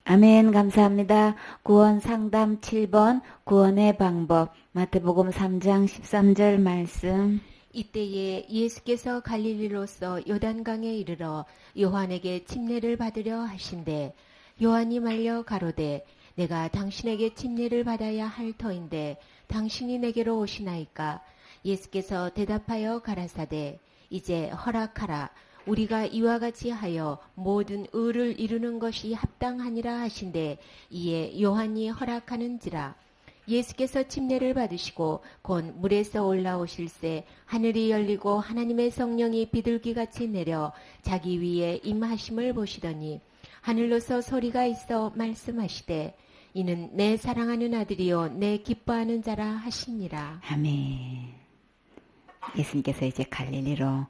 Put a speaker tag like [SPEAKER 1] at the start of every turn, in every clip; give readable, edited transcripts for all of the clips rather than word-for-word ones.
[SPEAKER 1] 아멘. 감사합니다. 구원 상담 7번 구원의 방법 마태복음 3장 13절 말씀.
[SPEAKER 2] 이때에 예수께서 갈릴리로서 요단강에 이르러 요한에게 침례를 받으려 하신대 요한이 말려 가로되 내가 당신에게 침례를 받아야 할 터인데 당신이 내게로 오시나이까. 예수께서 대답하여 가라사대 이제 허락하라. 우리가 이와 같이 하여 모든 의를 이루는 것이 합당하니라 하신대 이에 요한이 허락하는지라. 예수께서 침례를 받으시고 곧 물에서 올라오실새 하늘이 열리고 하나님의 성령이 비둘기같이 내려 자기 위에 임하심을 보시더니 하늘로서 소리가 있어 말씀하시되 이는 내 사랑하는 아들이요 내 기뻐하는 자라 하시니라.
[SPEAKER 1] 아멘. 예수님께서 이제 갈릴리로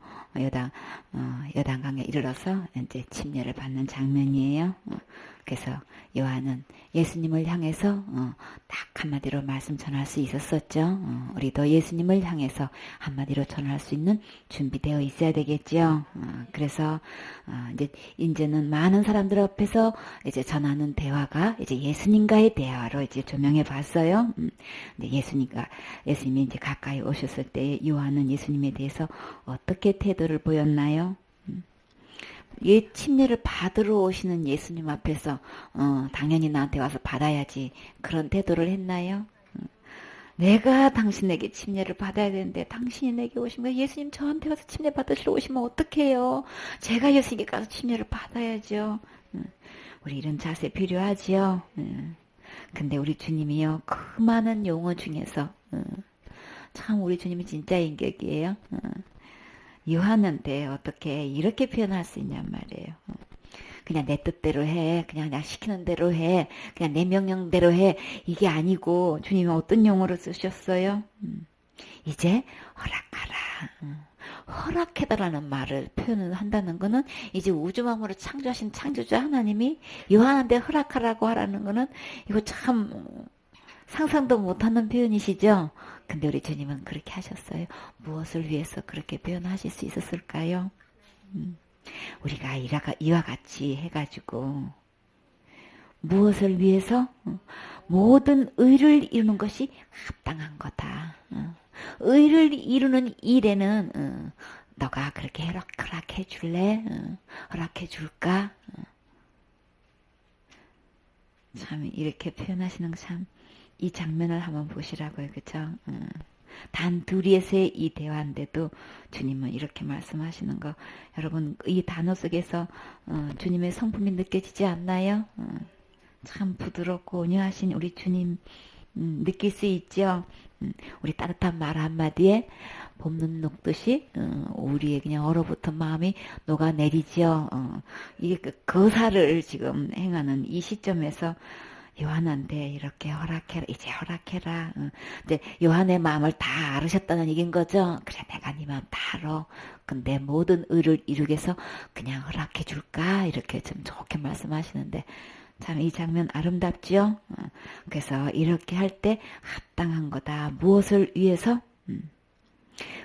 [SPEAKER 1] 요단강에 이르러서 이제 침례를 받는 장면이에요. 그래서 요한은 예수님을 향해서 딱 한마디로 말씀 전할 수 있었었죠. 우리도 예수님을 향해서 한마디로 전할 수 있는 준비되어 있어야 되겠죠. 그래서 이제는 많은 사람들 앞에서 이제 전하는 대화가 이제 예수님과의 대화로 이제 조명해 봤어요. 예수님이 이제 가까이 오셨을 때 요한은 예수님에 대해서 어떻게 태도를 보였나요? 침례를 받으러 오시는 예수님 앞에서 당연히 나한테 와서 받아야지 그런 태도를 했나요? 내가 당신에게 침례를 받아야 되는데 당신이 내게 오시면 예수님 저한테 가서 침례 받으시러 오시면 어떡해요? 제가 예수님께 가서 침례를 받아야죠. 우리 이런 자세 필요하지요. 근데 우리 주님이요 그 많은 용어 중에서 참 우리 주님이 진짜 인격이에요. 요한한테 어떻게 이렇게 표현할 수 있냔 말이에요. 그냥 내 뜻대로 해. 그냥 시키는 대로 해. 그냥 내 명령대로 해. 이게 아니고 주님이 어떤 용어를 쓰셨어요? 이제 허락하라. 허락해달라는 말을 표현을 한다는 거는 이제 우주 만물을 창조하신 창조주 하나님이 요한한테 허락하라고 하라는 거는 이거 참 상상도 못하는 표현이시죠? 근데 우리 주님은 그렇게 하셨어요. 무엇을 위해서 그렇게 표현하실 수 있었을까요? 우리가 이와 같이 해가지고 무엇을 위해서? 모든 의를 이루는 것이 합당한 거다. 의를 이루는 일에는 너가 그렇게 허락해 줄래? 허락해 줄까? 참 이렇게 표현하시는 참 이 장면을 한번 보시라고요. 그쵸? 단 둘이서의 이 대화인데도 주님은 이렇게 말씀하시는 거 여러분 이 단어 속에서 주님의 성품이 느껴지지 않나요? 참 부드럽고 온유하신 우리 주님 느낄 수 있죠? 우리 따뜻한 말 한마디에 봄눈 녹듯이 우리의 그냥 얼어붙은 마음이 녹아내리죠. 이게 그 거사를 지금 행하는 이 시점에서 요한한테 이렇게 허락해라, 이제 허락해라. 이제 요한의 마음을 다 알으셨다는 얘기인 거죠. 그래, 내가 네 마음 다 알아. 근데 모든 의를 이루기 위해서 그냥 허락해 줄까? 이렇게 좀 좋게 말씀하시는데 참 이 장면 아름답죠? 그래서 이렇게 할 때 합당한 거다. 무엇을 위해서?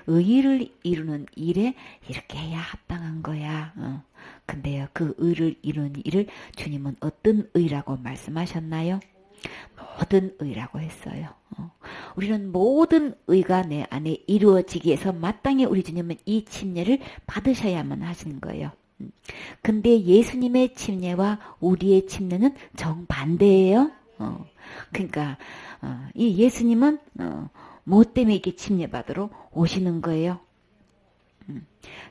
[SPEAKER 1] 의를 이루는 일에 이렇게 해야 합당한 거야. 근데요, 그 의를 이루는 일을 주님은 어떤 의라고 말씀하셨나요? 모든 의라고 했어요. 우리는 모든 의가 내 안에 이루어지기 위해서 마땅히 우리 주님은 이 침례를 받으셔야만 하시는 거예요. 근데 예수님의 침례와 우리의 침례는 정반대예요. 그러니까 이 예수님은 뭐 때문에 이렇게 침례받으러 오시는 거예요?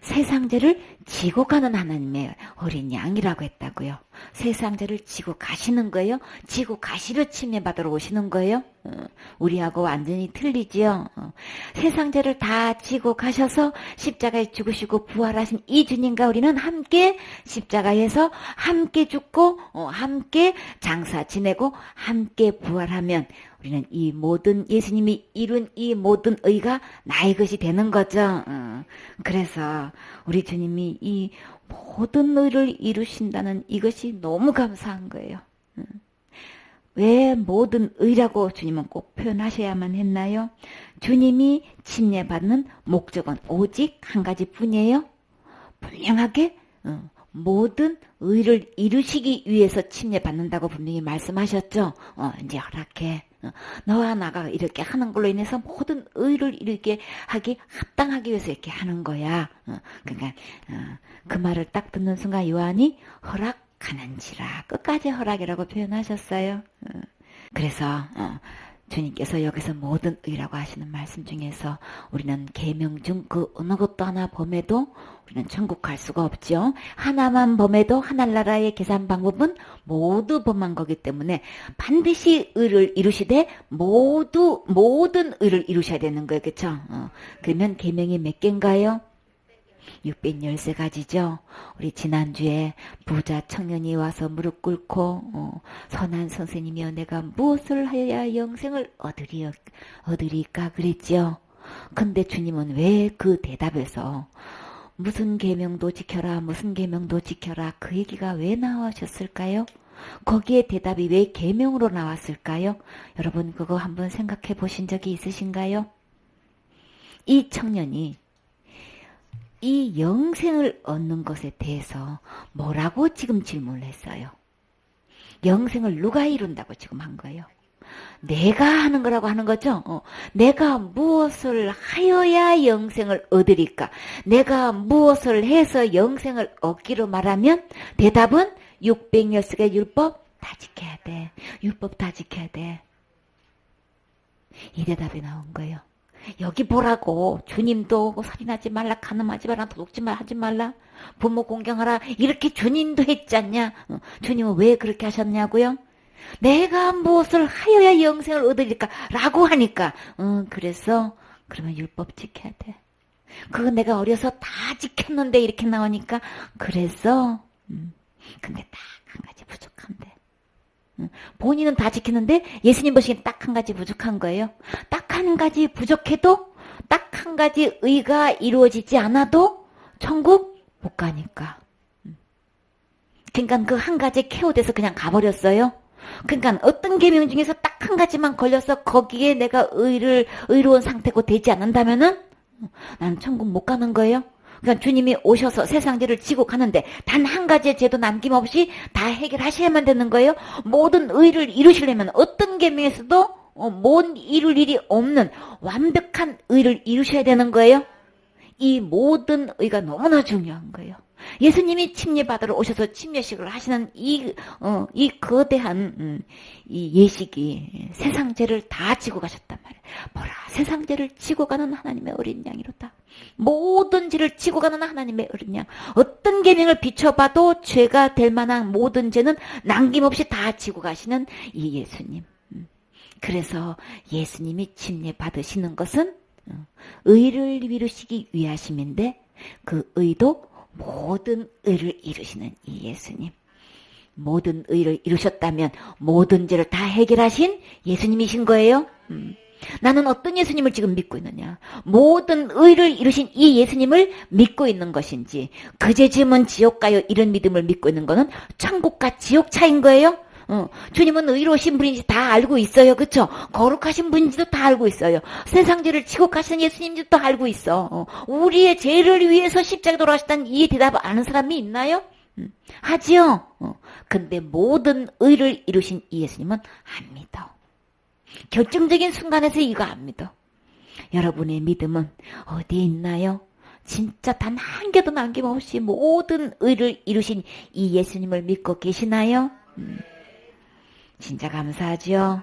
[SPEAKER 1] 세상 죄를 지고 가는 하나님의 어린 양이라고 했다고요. 세상 죄를 지고 가시는 거예요? 지고 가시려 침례받으러 오시는 거예요? 우리하고 완전히 틀리지요. 세상 죄를 다 지고 가셔서 십자가에 죽으시고 부활하신 이 주님과 우리는 함께 십자가에서 함께 죽고 함께 장사 지내고 함께 부활하면 우리는 이 모든 예수님이 이룬 이 모든 의가 나의 것이 되는 거죠. 그래서 우리 주님이 이 모든 의를 이루신다는 이것이 너무 감사한 거예요. 왜 모든 의라고 주님은 꼭 표현하셔야만 했나요? 주님이 침례받는 목적은 오직 한 가지뿐이에요. 분명하게 모든 의를 이루시기 위해서 침례받는다고 분명히 말씀하셨죠. 이제 허락해. 너와 나가 이렇게 하는 걸로 인해서 모든 의를 이루게 하기 합당하기 위해서 이렇게 하는 거야. 그러니까 그 말을 딱 듣는 순간 요한이 허락하는지라 끝까지 허락이라고 표현하셨어요. 그래서 주님께서 여기서 모든 의라고 하시는 말씀 중에서 우리는 계명 중 그 어느 것도 하나 범해도 우리는 천국 갈 수가 없죠. 하나만 범해도 하늘나라의 계산 방법은 모두 범한 거기 때문에 반드시 의를 이루시되 모든 의를 이루셔야 되는 거예요. 그렇죠? 그러면 계명이 몇 개인가요? 613가지죠. 우리 지난주에 부자 청년이 와서 무릎 꿇고 선한 선생님이여 내가 무엇을 하여야 영생을 얻으리까 그랬죠. 근데 주님은 왜 그 대답에서 무슨 계명도 지켜라 무슨 계명도 지켜라 그 얘기가 왜 나오셨을까요? 거기에 대답이 왜 계명으로 나왔을까요? 여러분 그거 한번 생각해 보신 적이 있으신가요? 이 청년이 이 영생을 얻는 것에 대해서 뭐라고 지금 질문을 했어요? 영생을 누가 이룬다고 지금 한 거예요? 내가 하는 거라고 하는 거죠? 내가 무엇을 하여야 영생을 얻으리까? 내가 무엇을 해서 영생을 얻기로 말하면 대답은 613개 율법 다 지켜야 돼. 율법 다 지켜야 돼. 이 대답이 나온 거예요. 여기 보라고 주님도 살인하지 말라 간음하지 말라 도둑질 하지 말라 부모 공경하라 이렇게 주님도 했지 않냐. 주님은 왜 그렇게 하셨냐고요? 내가 무엇을 하여야 영생을 얻으리까 라고 하니까 그래서 그러면 율법 지켜야 돼. 그거 내가 어려서 다 지켰는데 이렇게 나오니까 그래서 근데 딱 한 가지 부족한데 본인은 다 지키는데 예수님 보시기엔 딱 한 가지 부족한 거예요. 딱 한 가지 부족해도 딱 한 가지 의가 이루어지지 않아도 천국 못 가니까. 그러니까 그 한 가지 케어돼서 그냥 가버렸어요. 그러니까 어떤 계명 중에서 딱 한 가지만 걸려서 거기에 내가 의로운 상태고 되지 않는다면은 나는 천국 못 가는 거예요. 그러니까 주님이 오셔서 세상죄를 지고 가는데 단 한 가지의 죄도 남김없이 다 해결하셔야만 되는 거예요. 모든 의를 이루시려면 어떤 계명에서도 못 이룰 일이 없는 완벽한 의를 이루셔야 되는 거예요. 이 모든 의가 너무나 중요한 거예요. 예수님이 침례받으러 오셔서 침례식을 하시는 이 거대한 이 예식이 세상 죄를 다 지고 가셨단 말이에요. 보라, 세상 죄를 지고 가는 하나님의 어린 양이로다. 모든 죄를 지고 가는 하나님의 어린 양. 어떤 계명을 비춰봐도 죄가 될 만한 모든 죄는 남김없이 다 지고 가시는 이 예수님. 그래서 예수님이 침례받으시는 것은 의를 이루시기 위하심인데 그 의도 모든 의를 이루시는 이 예수님. 모든 의를 이루셨다면 모든 죄를 다 해결하신 예수님이신 거예요. 나는 어떤 예수님을 지금 믿고 있느냐? 모든 의를 이루신 이 예수님을 믿고 있는 것인지 그 죄 지으면 지옥 가요 이런 믿음을 믿고 있는 거는 천국과 지옥 차인 거예요. 주님은 의로우신 분인지 다 알고 있어요. 그쵸? 거룩하신 분인지도 다 알고 있어요. 세상 죄를 지고 가시는 예수님도 알고 있어. 우리의 죄를 위해서 십자가에 돌아가셨다는 이 대답을 아는 사람이 있나요? 하지요. 근데 모든 의를 이루신 이 예수님은 안 믿어. 결정적인 순간에서 이거 안 믿어. 여러분의 믿음은 어디에 있나요? 진짜 단 한 개도 남김없이 모든 의를 이루신 이 예수님을 믿고 계시나요? 진짜 감사하죠.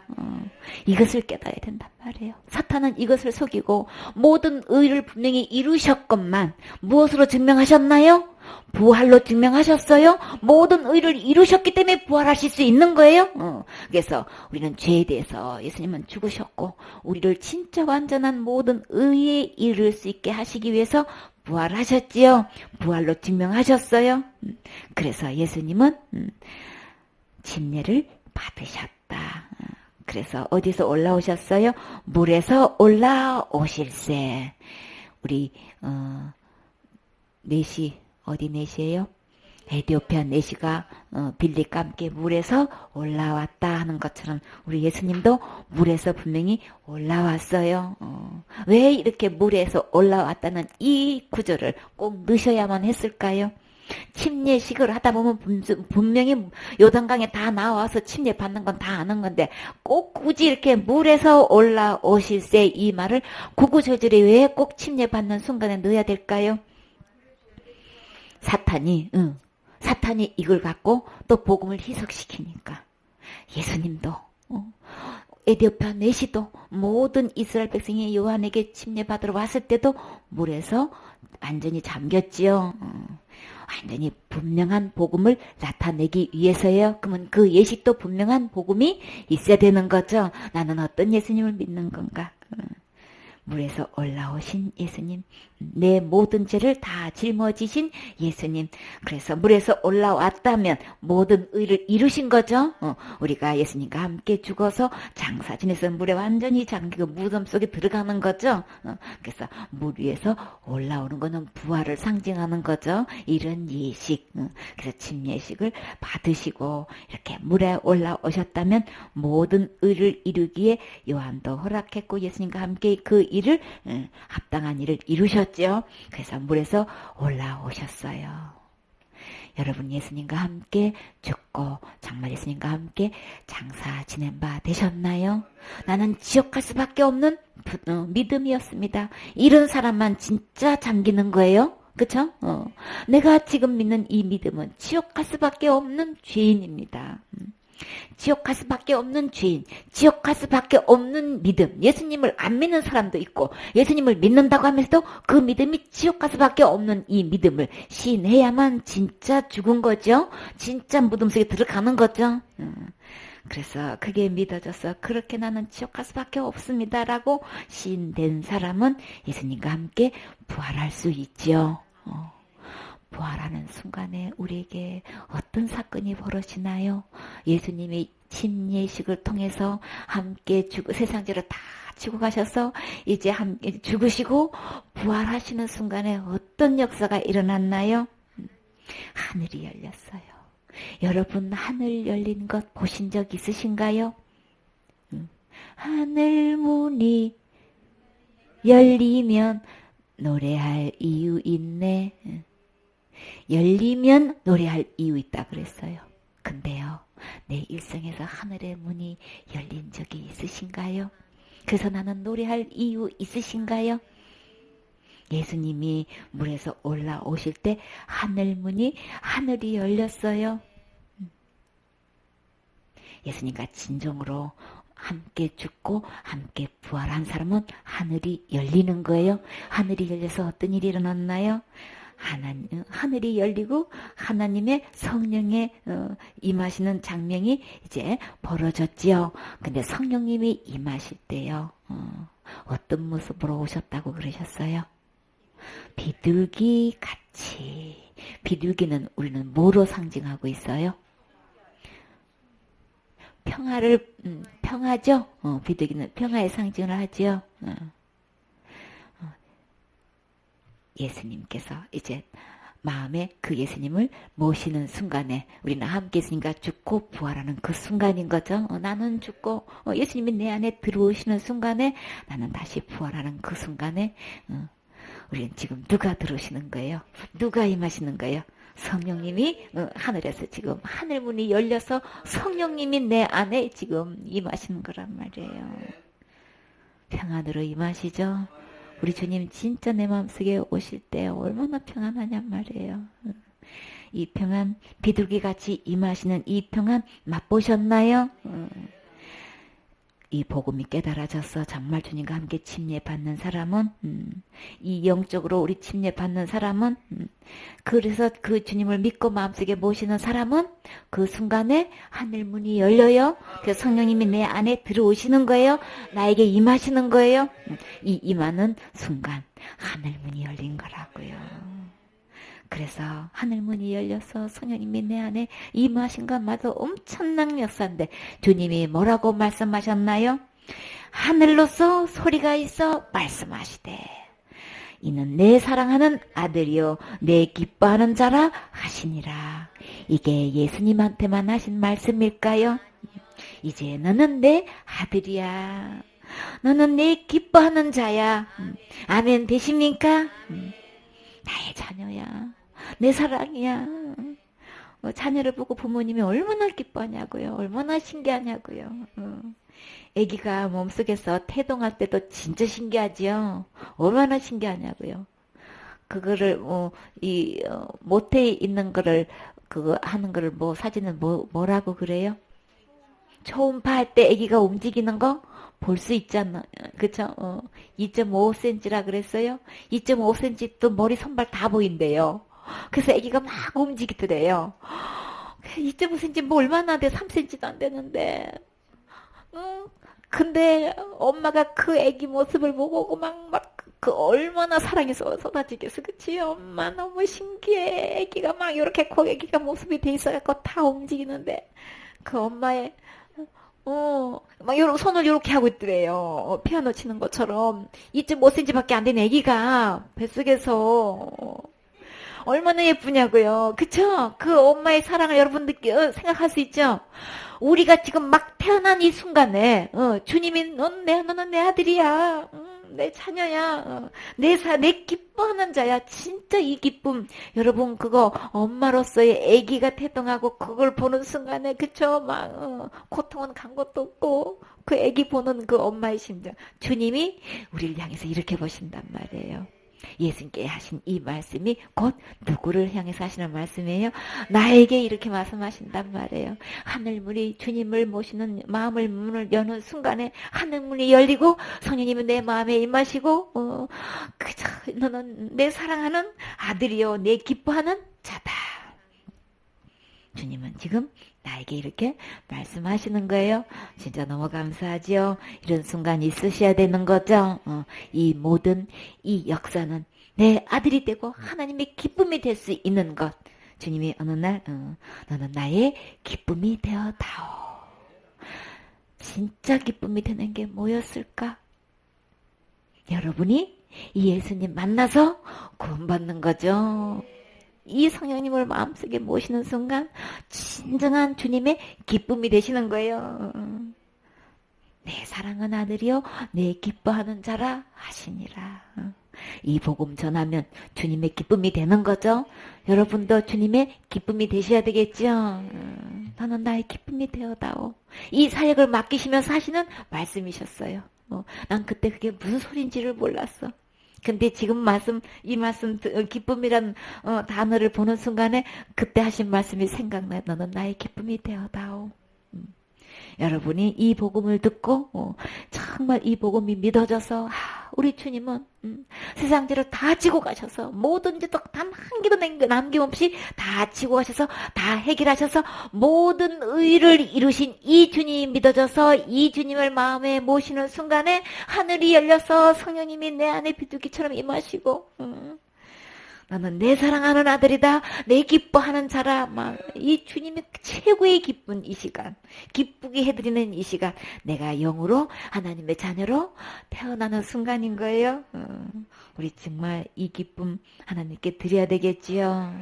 [SPEAKER 1] 이것을 깨달아야 된단 말이에요. 사탄은 이것을 속이고 모든 의를 분명히 이루셨건만 무엇으로 증명하셨나요? 부활로 증명하셨어요. 모든 의를 이루셨기 때문에 부활하실 수 있는 거예요. 그래서 우리는 죄에 대해서 예수님은 죽으셨고 우리를 진짜 완전한 모든 의에 이를 수 있게 하시기 위해서 부활하셨지요. 부활로 증명하셨어요. 그래서 예수님은 침례를 받으셨다. 그래서 어디서 올라오셨어요? 물에서 올라오실세. 우리 넷이 어디 넷이에요? 에티오피아 넷이가 빌리과 함께 물에서 올라왔다 하는 것처럼 우리 예수님도 물에서 분명히 올라왔어요. 왜 이렇게 물에서 올라왔다는 이 구절을 꼭 넣으셔야만 했을까요? 침례식을 하다 보면 분명히 요단강에 다 나와서 침례 받는 건 다 아는 건데 꼭 굳이 이렇게 물에서 올라오실세 이 말을 구구절절히 왜 꼭 침례 받는 순간에 넣어야 될까요? 사탄이 이걸 갖고 또 복음을 희석시키니까 예수님도 에디오피아 내시도 모든 이스라엘 백성이 요한에게 침례받으러 왔을 때도 물에서 완전히 잠겼지요. 완전히 분명한 복음을 나타내기 위해서예요. 그러면 그 예식도 분명한 복음이 있어야 되는 거죠. 나는 어떤 예수님을 믿는 건가? 물에서 올라오신 예수님, 내 모든 죄를 다 짊어지신 예수님. 그래서 물에서 올라왔다면 모든 의를 이루신 거죠. 우리가 예수님과 함께 죽어서 장사 지내서 물에 완전히 잠기고 무덤 속에 들어가는 거죠. 그래서 물 위에서 올라오는 거는 부활을 상징하는 거죠. 이런 예식. 그래서 침례식을 받으시고 이렇게 물에 올라오셨다면 모든 의를 이루기에 요한도 허락했고 예수님과 함께 그 일을 합당한 일을 이루셨죠. 그래서 물에서 올라오셨어요. 여러분 예수님과 함께 죽고 정말 예수님과 함께 장사 지낸 바 되셨나요? 나는 지옥 갈 수밖에 없는 믿음이었습니다. 이런 사람만 진짜 잠기는 거예요. 그쵸? 내가 지금 믿는 이 믿음은 지옥 갈 수밖에 없는 죄인입니다. 지옥 갈 수밖에 없는 죄인, 지옥 갈 수밖에 없는 믿음. 예수님을 안 믿는 사람도 있고 예수님을 믿는다고 하면서도 그 믿음이 지옥 갈 수밖에 없는 이 믿음을 시인해야만 진짜 죽은 거죠. 진짜 무덤 속에 들어가는 거죠. 그래서 그게 믿어져서 그렇게 나는 지옥 갈 수밖에 없습니다 라고 시인된 사람은 예수님과 함께 부활할 수 있지요. 부활하는 순간에 우리에게 어떤 사건이 벌어지나요? 예수님이 침례식을 통해서 함께 세상적으로 다 지고 가셔서 이제 함께 죽으시고 부활하시는 순간에 어떤 역사가 일어났나요? 하늘이 열렸어요. 여러분 하늘 열린 것 보신 적 있으신가요? 하늘 문이 열리면 노래할 이유 있네. 열리면 노래할 이유 있다 그랬어요. 근데요, 내 일생에서 하늘의 문이 열린 적이 있으신가요? 그래서 나는 노래할 이유 있으신가요? 예수님이 물에서 올라오실 때 하늘이 열렸어요. 예수님과 진정으로 함께 죽고 함께 부활한 사람은 하늘이 열리는 거예요. 하늘이 열려서 어떤 일이 일어났나요? 하늘이 열리고 하나님의 성령에 임하시는 장면이 이제 벌어졌지요. 근데 성령님이 임하실 때요, 어떤 모습으로 오셨다고 그러셨어요? 비둘기 같이. 비둘기는 우리는 뭐로 상징하고 있어요? 평화죠? 비둘기는 평화의 상징을 하죠. 예수님께서 이제 마음에 그 예수님을 모시는 순간에 우리는 함께 예수님과 죽고 부활하는 그 순간인 거죠. 나는 죽고 예수님이 내 안에 들어오시는 순간에 나는 다시 부활하는 그 순간에 우리는 지금 누가 들어오시는 거예요? 누가 임하시는 거예요? 성령님이 하늘에서 지금 하늘문이 열려서 성령님이 내 안에 지금 임하시는 거란 말이에요. 평안으로 임하시죠? 우리 주님 진짜 내 마음속에 오실 때 얼마나 평안하냔 말이에요. 이 평안, 비둘기같이 임하시는 이 평안 맛보셨나요? 이 복음이 깨달아져서 정말 주님과 함께 침례받는 사람은 이 영적으로 우리 침례받는 사람은 그래서 그 주님을 믿고 마음속에 모시는 사람은 그 순간에 하늘문이 열려요. 그래서 성령님이 내 안에 들어오시는 거예요. 나에게 임하시는 거예요. 이 임하는 순간 하늘문이 열린 거라고요. 그래서 하늘문이 열려서 성령님이 내 안에 임하신 것마저 엄청난 역사인데 주님이 뭐라고 말씀하셨나요? 하늘로서 소리가 있어 말씀하시되 이는 내 사랑하는 아들이요 내 기뻐하는 자라 하시니라. 이게 예수님한테만 하신 말씀일까요? 이제 너는 내 아들이야. 너는 내 기뻐하는 자야. 아멘 되십니까? 나의 자녀야. 내 사랑이야. 자녀를 보고 부모님이 얼마나 기뻐하냐고요. 얼마나 신기하냐고요. 아기가 몸속에서 태동할 때도 진짜 신기하지요. 얼마나 신기하냐고요. 그거를 모태에 있는 거를 그거 하는 거를 사진을 뭐라고 그래요? 초음파 할 때 아기가 움직이는 거 볼 수 있잖아. 그쵸? 2.5cm라 그랬어요? 2.5cm 또 머리 손발 다 보인대요. 그래서 아기가 막 움직이더래요. 2.5cm 뭐 얼마나 돼? 3cm도 안 되는데. 근데 엄마가 그 아기 모습을 보고 막 그 얼마나 사랑이 쏟아지겠어. 그치? 엄마 너무 신기해. 아기가 막 이렇게 아기가 모습이 돼 있어갖고 다 움직이는데 그 엄마의 막 요렇게 손을 요렇게 하고 있더래요. 피아노 치는 것처럼 2.5cm밖에 안 된 아기가 뱃속에서 얼마나 예쁘냐고요. 그쵸? 그 엄마의 사랑을 여러분 생각할 수 있죠? 우리가 지금 막 태어난 이 순간에 주님이 너는 내 아들이야. 내 자녀야. 내 기뻐하는 자야. 진짜 이 기쁨. 여러분 그거 엄마로서의 아기가 태동하고 그걸 보는 순간에 그쵸? 막 고통은 간 것도 없고 그 아기 보는 그 엄마의 심정. 주님이 우리를 향해서 이렇게 보신단 말이에요. 예수님께 하신 이 말씀이 곧 누구를 향해서 하시는 말씀이에요? 나에게 이렇게 말씀하신단 말이에요. 하늘문이 주님을 모시는 마음을 문을 여는 순간에 하늘문이 열리고 성령님이 내 마음에 임하시고 그저 너는 내 사랑하는 아들이요 내 기뻐하는 자다. 주님은 지금 나에게 이렇게 말씀하시는 거예요. 진짜 너무 감사하지요. 이런 순간이 있으셔야 되는 거죠. 이 모든 이 역사는 내 아들이 되고 하나님의 기쁨이 될 수 있는 것. 주님이 어느 날 너는 나의 기쁨이 되어다오. 진짜 기쁨이 되는 게 뭐였을까? 여러분이 이 예수님 만나서 구원받는 거죠. 이 성령님을 마음속에 모시는 순간 진정한 주님의 기쁨이 되시는 거예요. 내 사랑하는 아들이요 내 기뻐하는 자라 하시니라. 이 복음 전하면 주님의 기쁨이 되는 거죠. 여러분도 주님의 기쁨이 되셔야 되겠죠. 너는 나의 기쁨이 되어다오. 이 사역을 맡기시면서 하시는 말씀이셨어요. 난 그때 그게 무슨 소린지를 몰랐어. 근데 지금 이 말씀, 기쁨이란 단어를 보는 순간에 그때 하신 말씀이 생각나요. 너는 나의 기쁨이 되어다오. 여러분이 이 복음을 듣고 정말 이 복음이 믿어져서 우리 주님은 세상죄를 다 지고 가셔서 모든 죄도 단 한 개도 남김없이 다 지고 가셔서 다 해결하셔서 모든 의를 이루신 이 주님이 믿어져서 이 주님을 마음에 모시는 순간에 하늘이 열려서 성령님이 내 안에 비둘기처럼 임하시고 너는 내 사랑하는 아들이다. 내 기뻐하는 자라. 이 주님의 최고의 기쁜 이 시간. 기쁘게 해드리는 이 시간. 내가 영으로 하나님의 자녀로 태어나는 순간인 거예요. 우리 정말 이 기쁨 하나님께 드려야 되겠지요.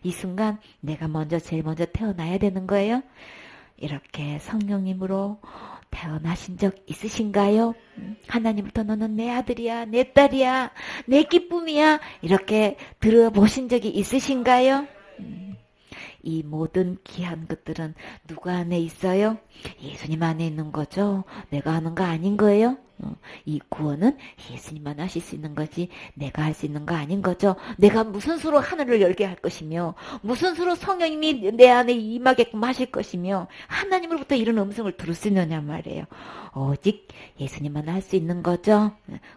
[SPEAKER 1] 이 순간 내가 제일 먼저 태어나야 되는 거예요. 이렇게 성령님으로 태어나신 적 있으신가요? 하나님부터 너는 내 아들이야, 내 딸이야, 내 기쁨이야 이렇게 들어보신 적이 있으신가요? 이 모든 귀한 것들은 누구 안에 있어요? 예수님 안에 있는 거죠. 내가 하는 거 아닌 거예요. 이 구원은 예수님만 하실 수 있는 거지 내가 할 수 있는 거 아닌 거죠. 내가 무슨 수로 하늘을 열게 할 것이며 무슨 수로 성령님이 내 안에 임하게끔 하실 것이며 하나님으로부터 이런 음성을 들을 수 있느냐 말이에요. 오직 예수님만 할 수 있는 거죠.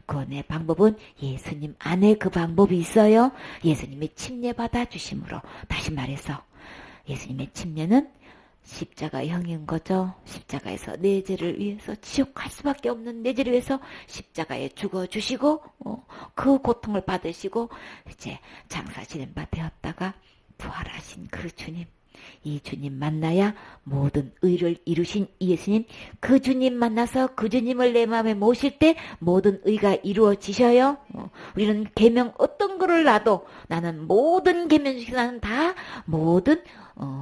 [SPEAKER 1] 구원의 방법은 예수님 안에 그 방법이 있어요. 예수님이 침례받아 주심으로. 다시 말해서 예수님의 침례는 십자가형인 거죠. 십자가에서 내 죄를 위해서 지옥 갈 수밖에 없는 내 죄를 위해서 십자가에 죽어주시고 그 고통을 받으시고 이제 장사 지낸 바 되었다가 부활하신 그 주님. 이 주님 만나야 모든 의를 이루신 예수님. 그 주님 만나서 그 주님을 내 마음에 모실 때 모든 의가 이루어지셔요. 우리는 계명 어떤 거를 놔도 나는 모든 계명 중에 나는 다 모든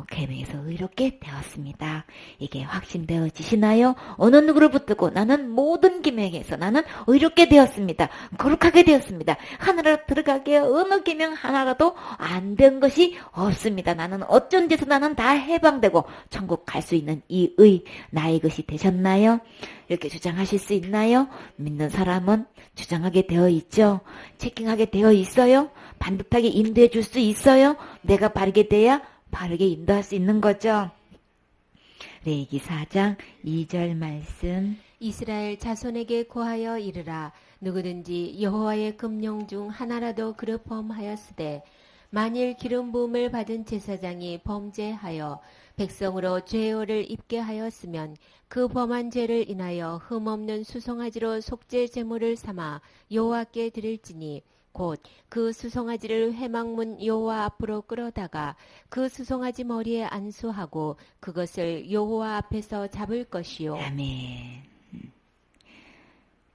[SPEAKER 1] 계명에서 의롭게 되었습니다. 이게 확신되어지시나요? 어느 누구를 붙들고 나는 모든 계명에서 나는 의롭게 되었습니다. 거룩하게 되었습니다. 하늘로 들어가게 어느 계명 하나라도 안 된 것이 없습니다. 나는 어쩐 데서 나는 다 해방되고 천국 갈 수 있는 이 의 나의 것이 되셨나요? 이렇게 주장하실 수 있나요? 믿는 사람은 주장하게 되어 있죠. 체킹하게 되어 있어요. 반듯하게 인도해 줄 수 있어요. 내가 바르게 돼야 바르게 인도할 수 있는 거죠. 레위기 4장 2절 말씀.
[SPEAKER 2] 이스라엘 자손에게 고하여 이르라. 누구든지 여호와의 금령 중 하나라도 그릇 범하였으되 만일 기름 부음을 받은 제사장이 범죄하여 백성으로 죄오를 입게 하였으면 그 범한 죄를 인하여 흠없는 수송아지로 속죄 제물을 삼아 여호와께 드릴지니 곧 그 수송아지를 회막문 여호와 앞으로 끌어다가 그 수송아지 머리에 안수하고 그것을 여호와 앞에서 잡을 것이요.
[SPEAKER 1] 아멘.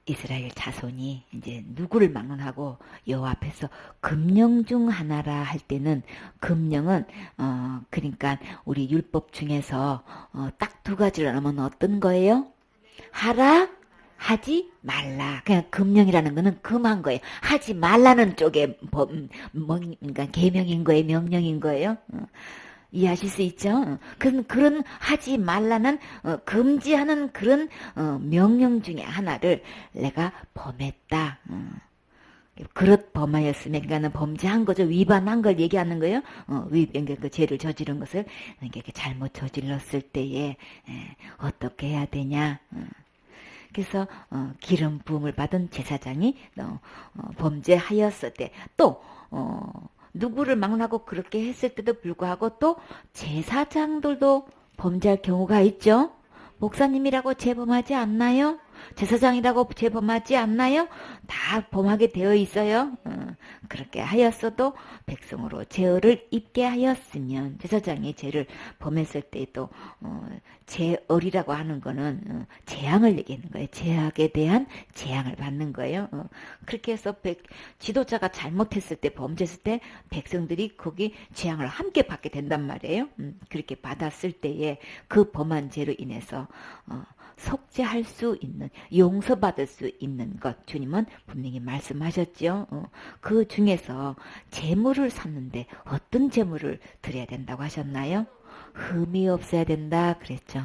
[SPEAKER 1] 이스라엘 자손이 이제 누구를 막론하고 여호와 앞에서 금령 중 하나라 할 때는 금령은 그러니까 우리 율법 중에서 딱 두 가지를 하면 어떤 거예요? 하라, 하지 말라. 그냥 금령이라는 거는 금한 거예요. 하지 말라는 쪽에 그러니까 계명인 거예요, 명령인 거예요. 이해하실 수 있죠? 그런 하지 말라는 금지하는 그런 명령 중에 하나를 내가 범했다. 그릇 범하였으면 그러니까는 범죄한 거죠. 위반한 걸 얘기하는 거예요. 그러니까 그 죄를 저지른 것을 이렇게 잘못 저질렀을 때에 어떻게 해야 되냐. 그래서 기름 부음을 받은 제사장이 범죄하였을 때 또 누구를 막론하고 그렇게 했을 때도 불구하고 또 제사장들도 범죄할 경우가 있죠. 목사님이라고 재범하지 않나요? 제사장이라고 재범하지 않나요? 다 범하게 되어 있어요. 그렇게 하였어도 백성으로 제어를 입게 하였으면 제사장이 죄를 범했을 때도 제얼이라고 하는 거는 재앙을 얘기하는 거예요. 죄악에 대한 재앙을 받는 거예요. 그렇게 해서 지도자가 잘못했을 때 범죄했을 때 백성들이 거기 재앙을 함께 받게 된단 말이에요. 그렇게 받았을 때에 그 범한 죄로 인해서 속죄할 수 있는 용서받을 수 있는 것 주님은 분명히 말씀하셨죠. 그 중에서 제물을 샀는데 어떤 제물을 드려야 된다고 하셨나요? 흠이 없어야 된다 그랬죠.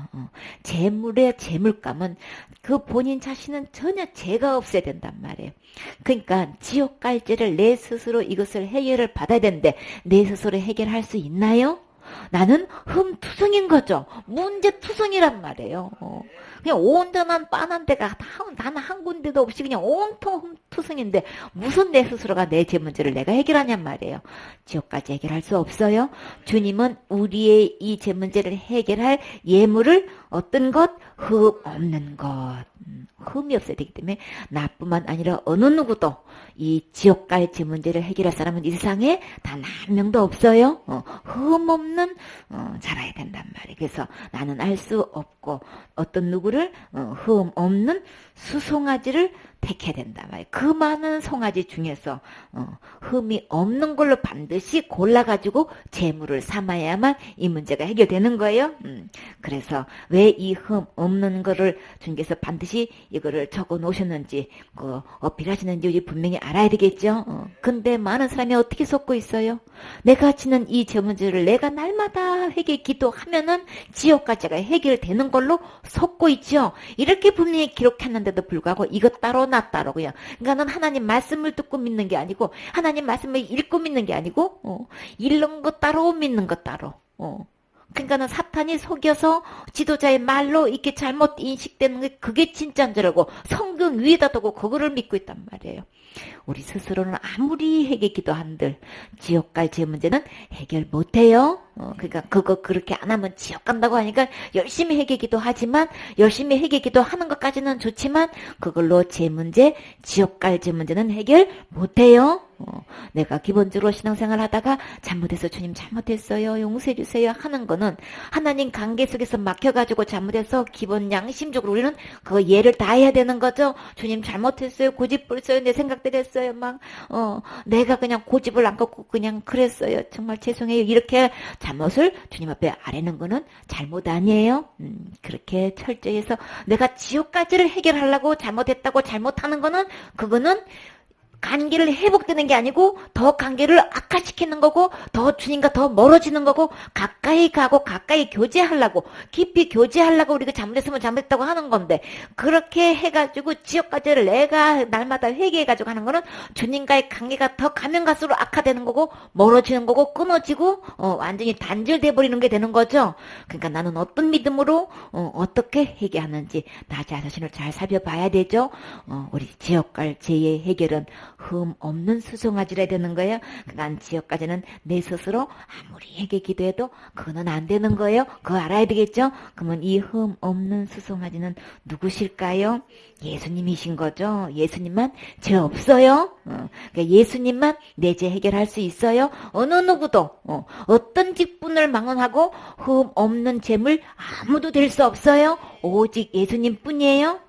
[SPEAKER 1] 제물의 제물감은 그 본인 자신은 전혀 죄가 없어야 된단 말이에요. 그러니까 지옥 갈 죄를 내 스스로 이것을 해결을 받아야 되는데 내 스스로 해결할 수 있나요? 나는 흠투성인 거죠. 문제투성이란 말이에요. 그냥 온전한 빤한 데가 단 한 군데도 없이 그냥 온통 흠투성인데 무슨 내 스스로가 내 죄 문제를 내가 해결하냔 말이에요. 지옥까지 해결할 수 없어요. 주님은 우리의 이 죄 문제를 해결할 예물을 어떤 것? 흠 없는 것. 흠이 없어야 되기 때문에 나뿐만 아니라 어느 누구도 이 지옥 갈 죄 문제를 해결할 사람은 이 세상에 단 한 명도 없어요. 흠 없는 자라야 된단 말이에요. 그래서 나는 알 수 없고 어떤 누구를 흠 없는 수송아지를 택해야 된단 말이에요. 그 많은 송아지 중에서 흠이 없는 걸로 반드시 골라가지고 재물을 삼아야만 이 문제가 해결되는 거예요. 그래서 왜 이 흠 없는 거를 주님께서 반드시 이거를 적어 놓으셨는지 어필하시는지 우리 분명히 알아야 되겠죠. 근데 많은 사람이 어떻게 속고 있어요? 내가 지는 이 죄 문제를 내가 날마다 회개 기도하면은 지옥까지가 해결되는 걸로 속고 있죠. 이렇게 분명히 기록했는데도 불구하고 이것 따로 나 따로 그냥 그러니까는 하나님 말씀을 듣고 믿는 게 아니고 하나님 말씀을 읽고 믿는 게 아니고 읽는 것 따로 믿는 것 따로 그러니까는 사탄이 속여서 지도자의 말로 이렇게 잘못 인식되는 게 그게 진짜인 줄 알고 성경 위에다 두고 그거를 믿고 있단 말이에요. 우리 스스로는 아무리 회개 기도한들 지옥 갈 죄 문제는 해결 못해요. 그러니까 그거 그렇게 안 하면 지옥 간다고 하니까 열심히 회개 기도하지만 열심히 회개 기도하는 것까지는 좋지만 그걸로 죄 문제 지옥 갈 죄 문제는 해결 못해요. 내가 기본적으로 신앙생활 하다가 잘못해서 주님 잘못했어요, 용서해 주세요 하는 거는 하나님 관계 속에서 막혀가지고 잘못해서 기본 양심적으로 우리는 그 예를 다해야 되는 거죠. 주님 잘못했어요, 고집불었어요, 내 생각대로 했어요, 막 내가 그냥 고집을 안 꺾고 그냥 그랬어요, 정말 죄송해요, 이렇게 잘못을 주님 앞에 아뢰는 거는 잘못 아니에요. 그렇게 철저히 해서 내가 지옥까지를 해결하려고 잘못했다고 잘못하는 거는 그거는 관계를 회복되는 게 아니고 더 관계를 악화시키는 거고 더 주님과 더 멀어지는 거고 가까이 가고 가까이 교제하려고 깊이 교제하려고 우리가 잘못했으면 잘못했다고 하는 건데 그렇게 해가지고 지옥까지를 내가 날마다 회개해가지고 하는 거는 주님과의 관계가 더 가면 갈수록 악화되는 거고 멀어지는 거고 끊어지고 완전히 단절돼 버리는 게 되는 거죠. 그러니까 나는 어떤 믿음으로 어떻게 회개하는지 나 자신을 잘 살펴봐야 되죠. 우리 지옥갈 죄의 해결은 흠 없는 수송아지라 되는 거예요. 그러니까 지옥까지는 내 스스로 아무리 회개 기도해도 그거는 안 되는 거예요. 그거 알아야 되겠죠. 그러면 이 흠 없는 수송아지는 누구실까요? 예수님이신 거죠. 예수님만 죄 없어요. 그러니까 예수님만 내 죄 해결할 수 있어요. 어느 누구도 어떤 직분을 망언하고 흠 없는 죄물 아무도 될 수 없어요. 오직 예수님뿐이에요.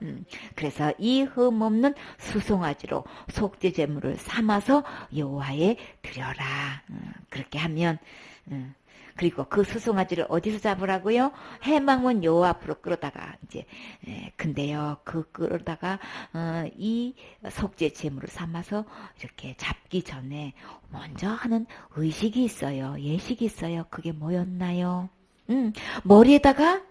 [SPEAKER 1] 그래서 이 흠 없는 수송아지로 속죄 제물을 삼아서 여호와에 드려라. 그렇게 하면 그리고 그 수송아지를 어디서 잡으라고요? 해망문 여호와 앞으로 끌어다가 이제 근데요 그 끌어다가 이 속죄 제물을 삼아서 이렇게 잡기 전에 먼저 하는 의식이 있어요. 예식이 있어요. 그게 뭐였나요? 머리에다가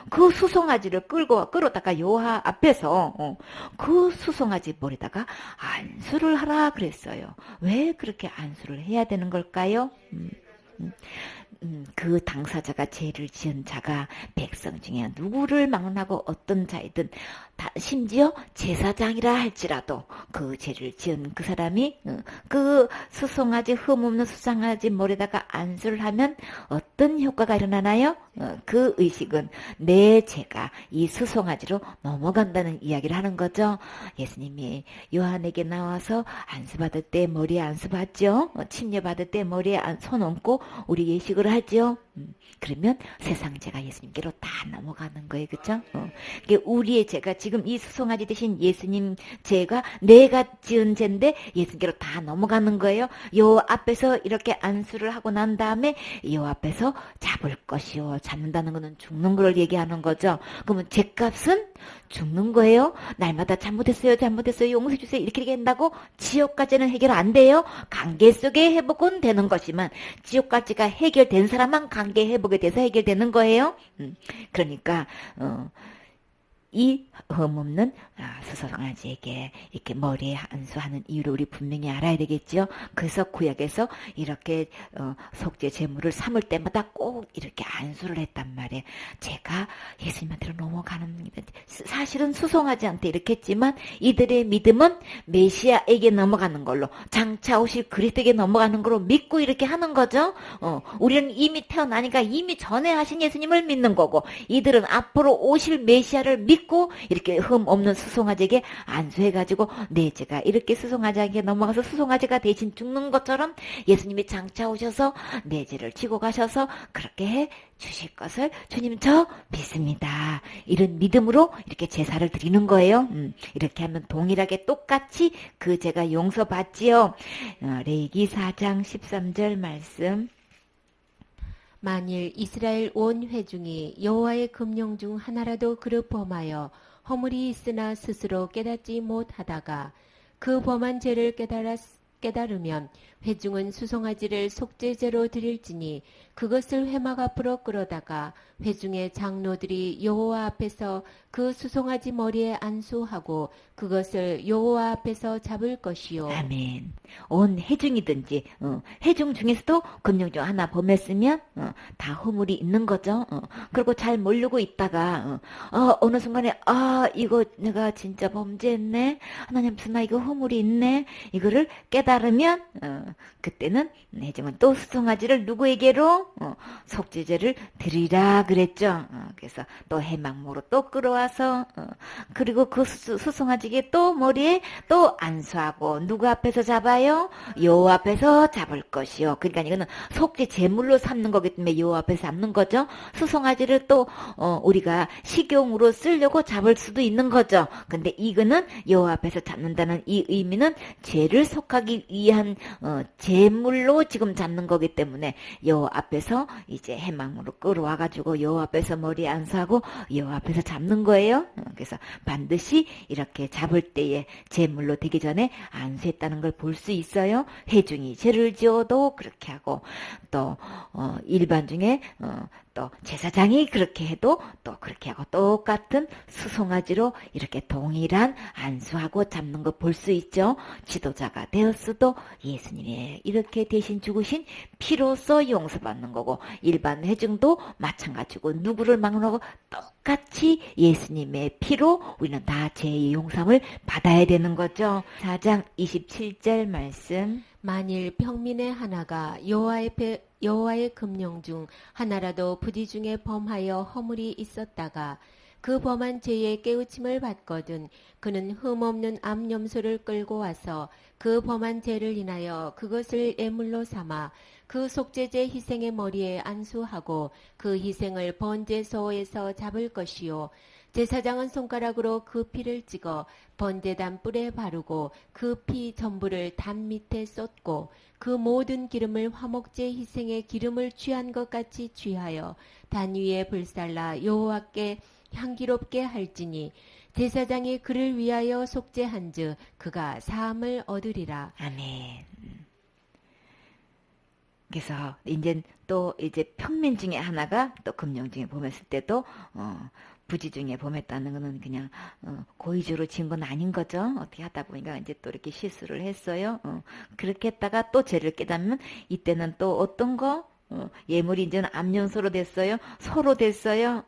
[SPEAKER 1] 그 수송아지를 끌어다가 여호와 앞에서 그 수송아지 머리에다가 안수를 하라 그랬어요. 왜 그렇게 안수를 해야 되는 걸까요? 그 당사자가 죄를 지은 자가 백성 중에 누구를 망언하고 어떤 자이든 심지어 제사장이라 할지라도 그 죄를 지은 그 사람이 그 수송아지 흠없는 수송아지 머리에다가 안수를 하면 어떤 효과가 일어나나요? 그 의식은 내 죄가 이 수송아지로 넘어간다는 이야기를 하는 거죠. 예수님이 요한에게 나와서 안수받을 때 머리에 안수받죠. 침례받을 때 머리에 손 얹고 우리 예식을 하죠. 그러면 세상 죄가 예수님께로 다 넘어가는 거예요. 그쵸? 우리의 죄가 지금 이 수송아지 대신 예수님 죄가 내가 지은 죄인데 예수님께로 다 넘어가는 거예요. 요 앞에서 이렇게 안수를 하고 난 다음에 요 앞에서 잡을 것이요. 잡는다는 거는 죽는 걸 얘기하는 거죠. 그러면 죄값은 죽는 거예요. 날마다 잘못했어요. 용서해 주세요. 이렇게 얘기한다고 지옥까지는 해결 안 돼요. 관계 속의 회복은 되는 것이지만 지옥까지가 해결된 사람만 관계 회복에 대해서 해결되는 거예요. 그러니까 이 흠없는 수송아지에게 이렇게 머리에 안수하는 이유를 우리 분명히 알아야 되겠죠. 그래서 구약에서 이렇게 속죄 제물을 삼을 때마다 꼭 이렇게 안수를 했단 말이에요. 제가 예수님한테로 넘어가는 사실은 수송아지한테 이렇게 했지만 이들의 믿음은 메시아에게 넘어가는 걸로 장차 오실 그리스도에게 넘어가는 걸로 믿고 이렇게 하는 거죠. 우리는 이미 태어나니까 이미 전에 하신 예수님을 믿는 거고 이들은 앞으로 오실 메시아를 믿고 이렇게 흠 없는 수송아지에게 안수해가지고 내 죄가 이렇게 수송아지에게 넘어가서 수송아지가 대신 죽는 것처럼 예수님이 장차 오셔서 내 죄를 지고 가셔서 그렇게 해 주실 것을 주님 저 믿습니다. 이런 믿음으로 이렇게 제사를 드리는 거예요. 이렇게 하면 동일하게 똑같이 그 죄가 용서받지요. 레위기 4장 13절 말씀.
[SPEAKER 2] 만일 이스라엘 온 회중이 여호와의 금령 중 하나라도 그를 범하여 허물이 있으나 스스로 깨닫지 못하다가 그 범한 죄를 깨달으면 회중은 수송아지를 속죄제로 드릴지니 그것을 회막 앞으로 끌어다가 회중의 장로들이 여호와 앞에서 그 수송아지 머리에 안수하고 그것을 여호와 앞에서 잡을 것이요.
[SPEAKER 1] 아멘. 온 회중이든지 회중 중에서도 금령 중 하나 범했으면 다 허물이 있는 거죠. 그리고 잘 모르고 있다가 어느 순간에 이거 내가 진짜 범죄했네. 하나님 나 이거 허물이 있네. 이거를 깨달아 깨달으면 그때는 해중은 또 수송아지를 누구에게로 속죄제를 드리라 그랬죠. 그래서 또 해망모로 또 끌어와서 그리고 그 수송아지게 또 머리에 또 안수하고 누구 앞에서 잡아요? 여호와 앞에서 잡을 것이요. 그러니까 이거는 속죄 제물로 삼는 거기 때문에 여호와 앞에서 잡는 거죠. 수송아지를 또 우리가 식용으로 쓰려고 잡을 수도 있는 거죠. 근데 이거는 여호와 앞에서 잡는다는 이 의미는 죄를 속하기 위한 제물로 지금 잡는 거기 때문에 여호와 앞에서 이제 해망으로 끌어와가지고 여호와 앞에서 머리 안수하고 여호와 앞에서 잡는 거예요. 그래서 반드시 이렇게 잡을 때에 제물로 되기 전에 안수했다는 걸 볼 수 있어요. 회중이 죄를 지어도 그렇게 하고 또 일반 중에 또 제사장이 그렇게 해도 또 그렇게 하고 똑같은 수송아지로 이렇게 동일한 안수하고 잡는 거 볼 수 있죠. 지도자가 되었어도 예수님의 이렇게 대신 죽으신 피로써 용서받는 거고 일반 회중도 마찬가지고 누구를 막론하고 똑같이 예수님의 피로 우리는 다 죄의 용서를 받아야 되는 거죠. 4장 27절 말씀.
[SPEAKER 2] 만일 평민의 하나가 여호와의 금령 중 하나라도 부지 중에 범하여 허물이 있었다가 그 범한 죄의 깨우침을 받거든 그는 흠없는 암염소를 끌고 와서 그 범한 죄를 인하여 그것을 예물로 삼아 그 속죄제 희생의 머리에 안수하고 그 희생을 번제소에서 잡을 것이요 제사장은 손가락으로 그 피를 찍어 번제단 뿔에 바르고 그 피 전부를 단 밑에 쏟고 그 모든 기름을 화목제 희생의 기름을 취한 것 같이 취하여 단 위에 불살라 여호와께 향기롭게 할지니 제사장이 그를 위하여 속죄한즉 그가 사함을 얻으리라.
[SPEAKER 1] 아멘. 그래서 이제 평민 중에 하나가 또 금령 중에 범했을 때도 부지 중에 범했다는 거는 그냥 고의적으로 지은 건 아닌 거죠. 어떻게 하다 보니까 이제 또 이렇게 실수를 했어요. 그렇게 했다가 또 죄를 깨닫으면 이때는 또 어떤 거? 예물이 이제는 암연소로 됐어요. 소로 됐어요.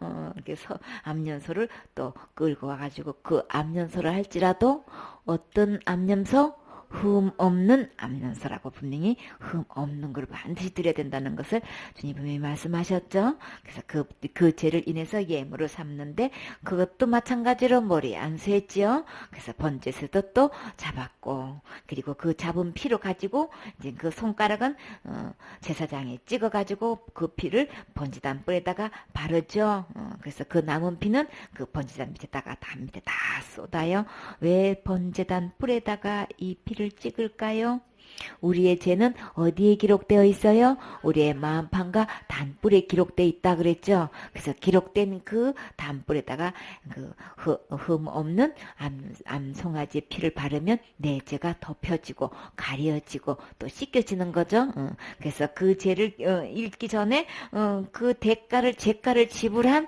[SPEAKER 1] 그래서 암연소를 또 끌고 와가지고 그 암연소를 할지라도 어떤 암연소? 흠 없는 암연소라고 분명히 흠 없는 걸 반드시 드려야 된다는 것을 주님 분명히 말씀하셨죠. 그래서 그 죄를 인해서 예물을 삼는데 그것도 마찬가지로 머리에 안수했지요. 그래서 번제에서도 또 잡았고 그리고 그 잡은 피로 가지고 이제 그 손가락은 제사장에 찍어가지고 그 피를 번제단 뿔에다가 바르죠. 그래서 그 남은 피는 그 번제단 밑에다가 단 밑에 다 쏟아요. 왜 번제단 뿔에다가 이 피를 찍을까요? 우리의 죄는 어디에 기록되어 있어요? 우리의 마음판과 단뿔에 기록되어 있다 그랬죠. 그래서 기록된 그 단뿔에다가 그 흠 없는 암송아지의 피를 바르면 내 죄가 덮여지고 가려지고 또 씻겨지는 거죠. 그래서 그 죄를 읽기 전에 그 제가를 지불한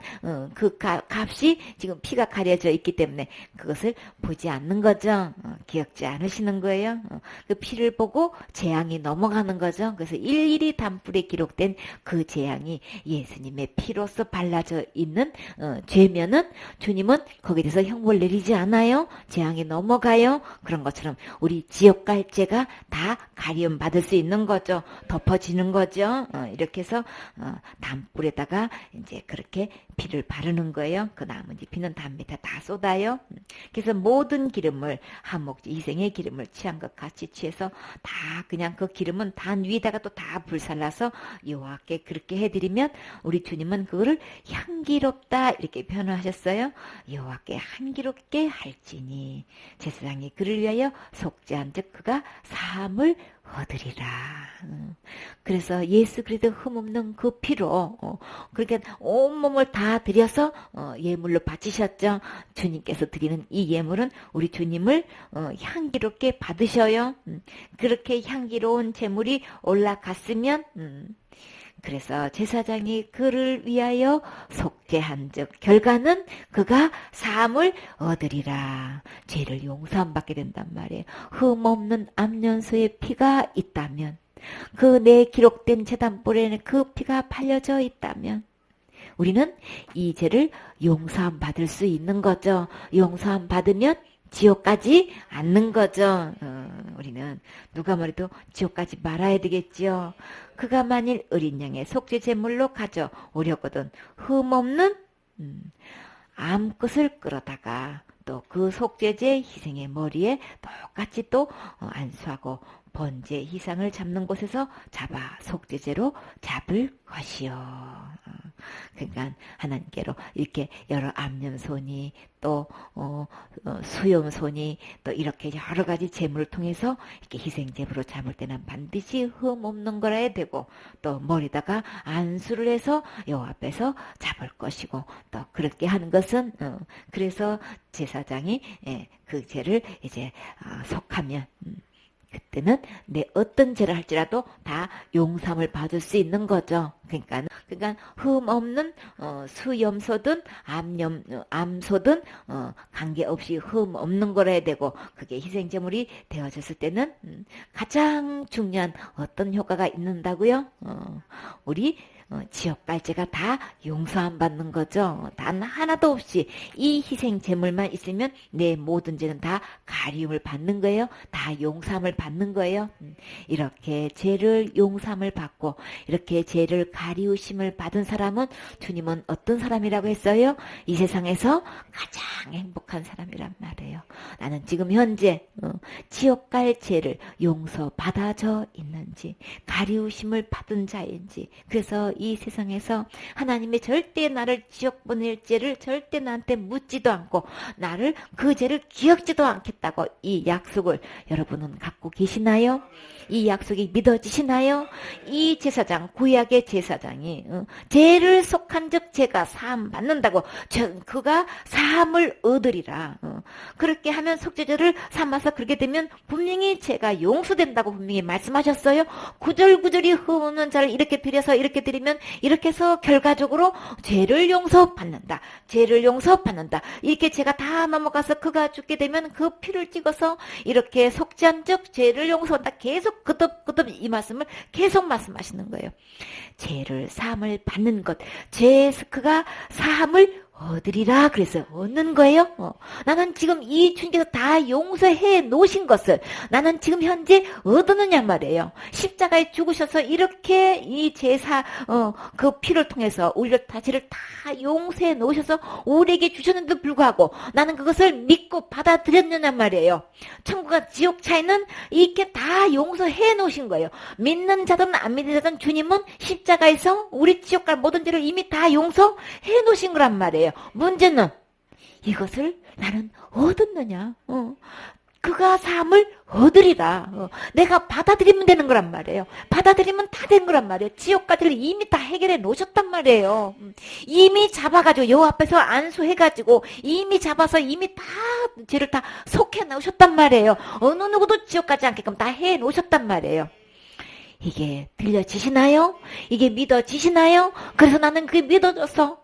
[SPEAKER 1] 그 값이 지금 피가 가려져 있기 때문에 그것을 보지 않는 거죠. 기억지 않으시는 거예요. 그 피를 보고 재앙이 넘어가는 거죠. 그래서 일일이 단뿔에 기록된 그 재앙이 예수님의 피로서 발라져 있는 죄면은 주님은 거기에 대해서 형벌 내리지 않아요. 재앙이 넘어가요. 그런 것처럼 우리 지옥 갈 죄가 다 가리움 받을 수 있는 거죠. 덮어지는 거죠. 이렇게 해서 단뿔에다가 이제 그렇게 피를 바르는 거예요. 그 나머지 피는 단 밑에 다 쏟아요. 그래서 모든 기름을 한몫 희생의 기름을 취한 것 같이 취해서 다 그냥 그 기름은 단 위에다가 또 다 불살라서 여호와께 그렇게 해드리면 우리 주님은 그거를 향기롭다 이렇게 표현하셨어요. 여호와께 향기롭게 할지니 제사장이 그를 위하여 속죄한즉 그가 사함을 얻으리라. 그래서 예수 그리스도 흠없는 그 피로 그렇게 온몸을 다 들여서 예물로 바치셨죠. 주님께서 드리는 이 예물은 우리 주님을 향기롭게 받으셔요. 그렇게 향기로운 제물이 올라갔으면 그래서 제사장이 그를 위하여 속죄한즉 결과는 그가 사함을 얻으리라. 죄를 용서받게 된단 말이에요. 흠없는 암연소의 피가 있다면 그 내 기록된 제단뿔에는 그 피가 발려져 있다면 우리는 이 죄를 용서함 받을 수 있는 거죠. 용서함 받으면 지옥 가지 않는 거죠. 우리는 누가 뭐래도 지옥 가지 말아야 되겠지요. 그가 만일 어린 양의 속죄 제물로 가져오려거든 흠없는 암컷을 끌어다가 또 그 속죄제 희생의 머리에 똑같이 또 안수하고 번제 희상을 잡는 곳에서 잡아 속죄제로 잡을 것이요. 그러니까 하나님께로 이렇게 여러 암염손이 또 수염손이 또 이렇게 여러 가지 제물을 통해서 이렇게 희생제물로 잡을 때는 반드시 흠 없는 거라 해야 되고 또 머리다가 안수를 해서 여호와 앞에서 잡을 것이고 또 그렇게 하는 것은 그래서 제사장이 그 죄를 이제 속하면 그때는 내 어떤 죄를 할지라도 다 용서함을 받을 수 있는 거죠. 그러니까 흠 없는 수염소든 암소든 관계없이 흠 없는 거라 해야 되고 그게 희생제물이 되어졌을 때는 가장 중요한 어떤 효과가 있는다고요? 우리 지역 발제가 다 용서함 받는 거죠. 단 하나도 없이 이 희생 제물만 있으면 내 모든 죄는 다 가리움을 받는 거예요. 다 용서함을 받는 거예요. 이렇게 죄를 용서함을 받고 이렇게 죄를 가리우심을 받은 사람은 주님은 어떤 사람이라고 했어요? 이 세상에서 가장 행복한 사람이란 말이에요. 나는 지금 현재 지옥 갈 죄를 용서받아져 있는지 가리우심을 받은 자인지 그래서 이 세상에서 하나님의 절대 나를 지옥 보낼 죄를 절대 나한테 묻지도 않고 나를 그 죄를 기억지도 않겠다고 이 약속을 여러분은 갖고 계시나요? 이 약속이 믿어지시나요? 이 제사장 구약의 제사장이 죄를 속한 즉 죄가 사함 받는다고 그가 사함을 얻으리라 그렇게 하면 속죄제를 삼아서 그렇게 되면 분명히 죄가 용서된다고 분명히 말씀하셨어요. 구절구절이 흠없는 자를 이렇게 드려서 이렇게 드리면 이렇게 해서 결과적으로 죄를 용서받는다. 죄를 용서받는다. 이렇게 죄가 다 넘어가서 그가 죽게 되면 그 피를 찍어서 이렇게 속죄한 즉 죄를 용서한다. 계속 거듭 이 말씀을 계속 말씀하시는 거예요. 죄를 사함을 받는 것. 그가 사함을 얻으리라 그래서 얻는 거예요. 나는 지금 이 주님께서 다 용서해 놓으신 것을 나는 지금 현재 얻느냐 말이에요. 십자가에 죽으셔서 이렇게 이 제사 그 피를 통해서 우리를 다 죄를 다 용서해 놓으셔서 우리에게 주셨는데도 불구하고 나는 그것을 믿고 받아들였느냐 말이에요. 천국과 지옥 차이는 이렇게 다 용서해 놓으신 거예요. 믿는 자든 안 믿는 자든 주님은 십자가에서 우리 지옥 갈 모든 죄를 이미 다 용서해 놓으신 거란 말이에요. 문제는 이것을 나는 얻었느냐? 그가 사함을 얻으리라. 내가 받아들이면 되는 거란 말이에요. 받아들이면 다 된 거란 말이에요. 지옥까지를 이미 다 해결해 놓으셨단 말이에요. 이미 잡아가지고 여호와 앞에서 안수해가지고 이미 잡아서 이미 다 죄를 다 속해 놓으셨단 말이에요. 어느 누구도 지옥 가지 않게끔 다 해 놓으셨단 말이에요. 이게 들려지시나요? 이게 믿어지시나요? 그래서 나는 그게 믿어져서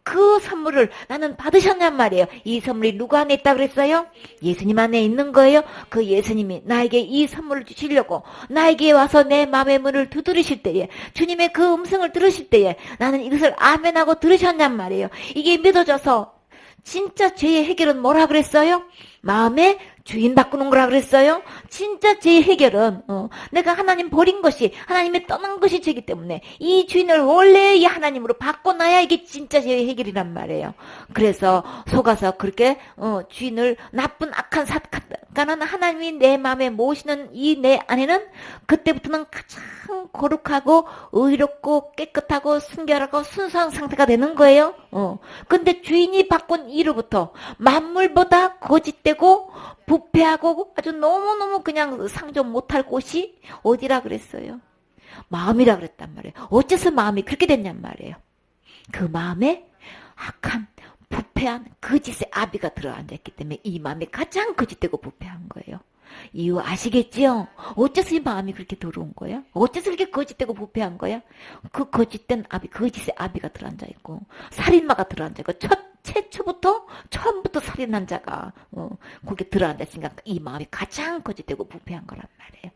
[SPEAKER 1] 그 선물을 나는 받으셨냔 말이에요. 이 선물이 누구 안에 있다고 그랬어요? 예수님 안에 있는 거예요. 그 예수님이 나에게 이 선물을 주시려고 나에게 와서 내 마음의 문을 두드리실 때에 주님의 그 음성을 들으실 때에 나는 이것을 아멘하고 들으셨냔 말이에요. 이게 믿어져서 진짜 죄의 해결은 뭐라 그랬어요? 마음의 주인 바꾸는 거라 그랬어요? 진짜 죄의 해결은 내가 하나님 버린 것이 하나님의 떠난 것이 죄이기 때문에 이 주인을 원래의 하나님으로 바꿔놔야 이게 진짜 죄의 해결이란 말이에요. 그래서 속아서 그렇게 주인을 나쁜 악한 사탄가는 하나님이 내 마음에 모시는 이 내 안에는 그때부터는 가장 거룩하고 의롭고 깨끗하고 순결하고 순수한 상태가 되는 거예요. 근데 주인이 바꾼 이후부터 만물보다 거짓되고 부패하고 아주 너무너무 그냥 상종 못할 곳이 어디라 그랬어요? 마음이라 그랬단 말이에요. 어째서 마음이 그렇게 됐냔 말이에요. 그 마음에 악한 부패한 거짓의 아비가 들어앉아있기 때문에 이 마음이 가장 거짓되고 부패한 거예요. 이유 아시겠지요? 어째서 이 마음이 그렇게 더러운 거야? 어째서 그렇게 거짓되고 부패한 거야? 그 거짓된 아비, 거짓의 아비가 들어앉아있고 살인마가 들어앉아있고 처음부터 살인한 자가 거기에 들어앉았으니까 이 마음이 가장 거짓되고 부패한 거란 말이에요.